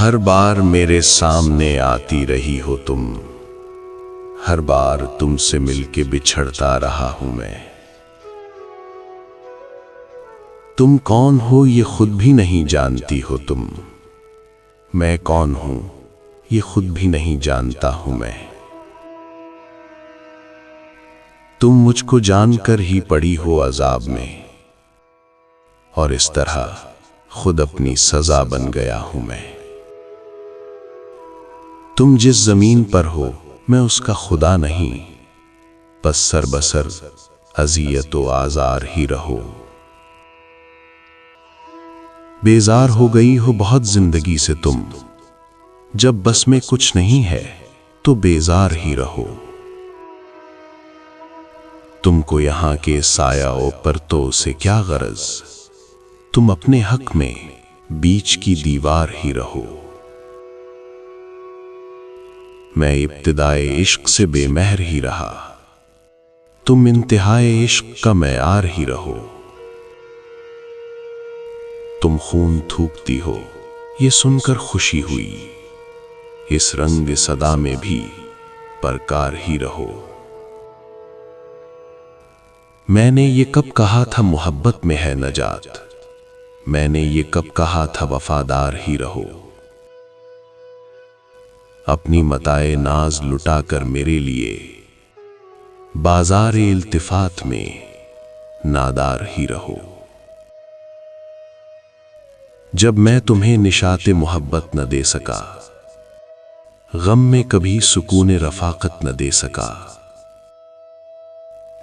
हर बार मेरे सामने आती रही हो तुम, हर बार तुमसे मिलके बिछड़ता रहा हूं मैं। तुम कौन हो ये खुद भी नहीं जानती हो तुम, मैं कौन हूं ये खुद भी नहीं जानता हूं मैं। तुम मुझको जानकर ही पड़ी हो अजाब में, और इस तरह खुद अपनी सजा बन गया हूं मैं। तुम जिस जमीन पर हो मैं उसका खुदा नहीं, बस सरबसर अजियत व आजार ही रहो। बेजार हो गई हो बहुत जिंदगी से तुम, जब बस में कुछ नहीं है तो बेजार ही रहो। तुमको यहां के साया और परतों से क्या गरज, तुम अपने हक में बीच की दीवार ही रहो। मैं इब्तिदाए इश्क से बेमहर ही रहा, तुम इंतहाए इश्क का मैयार ही रहो। तुम खून थूकती हो ये सुनकर खुशी हुई, इस रंग सदा में भी परकार ही रहो। मैंने ये कब कहा था मोहब्बत में है नजात, मैंने ये कब कहा था वफादार ही रहो। अपनी मताए नाज लुटाकर मेरे लिए बाजार इल्तिफात में नादार ही रहो। जब मैं तुम्हें निशाते मोहब्बत न दे सका, गम में कभी सुकून रफाकत न दे सका,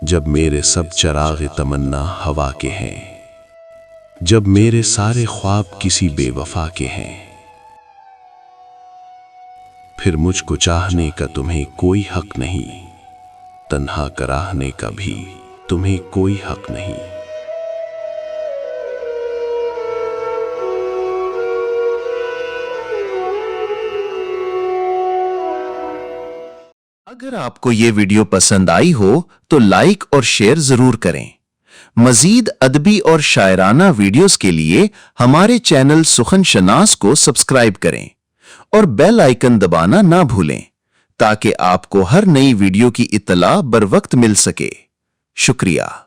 जब मेरे सब चराग तमन्ना हवा के हैं, जब मेरे सारे ख्वाब किसी बेवफा के हैं, फिर मुझको चाहने का तुम्हें कोई हक नहीं, तन्हा कराहने का भी तुम्हें कोई हक नहीं। अगर आपको ये वीडियो पसंद आई हो तो लाइक और शेयर जरूर करें। मजीद अदबी और शायराना वीडियोस के लिए हमारे चैनल सुखन शनास को सब्सक्राइब करें और बेल आइकन दबाना ना भूलें, ताकि आपको हर नई वीडियो की इत्तला बर वक्त मिल सके। शुक्रिया।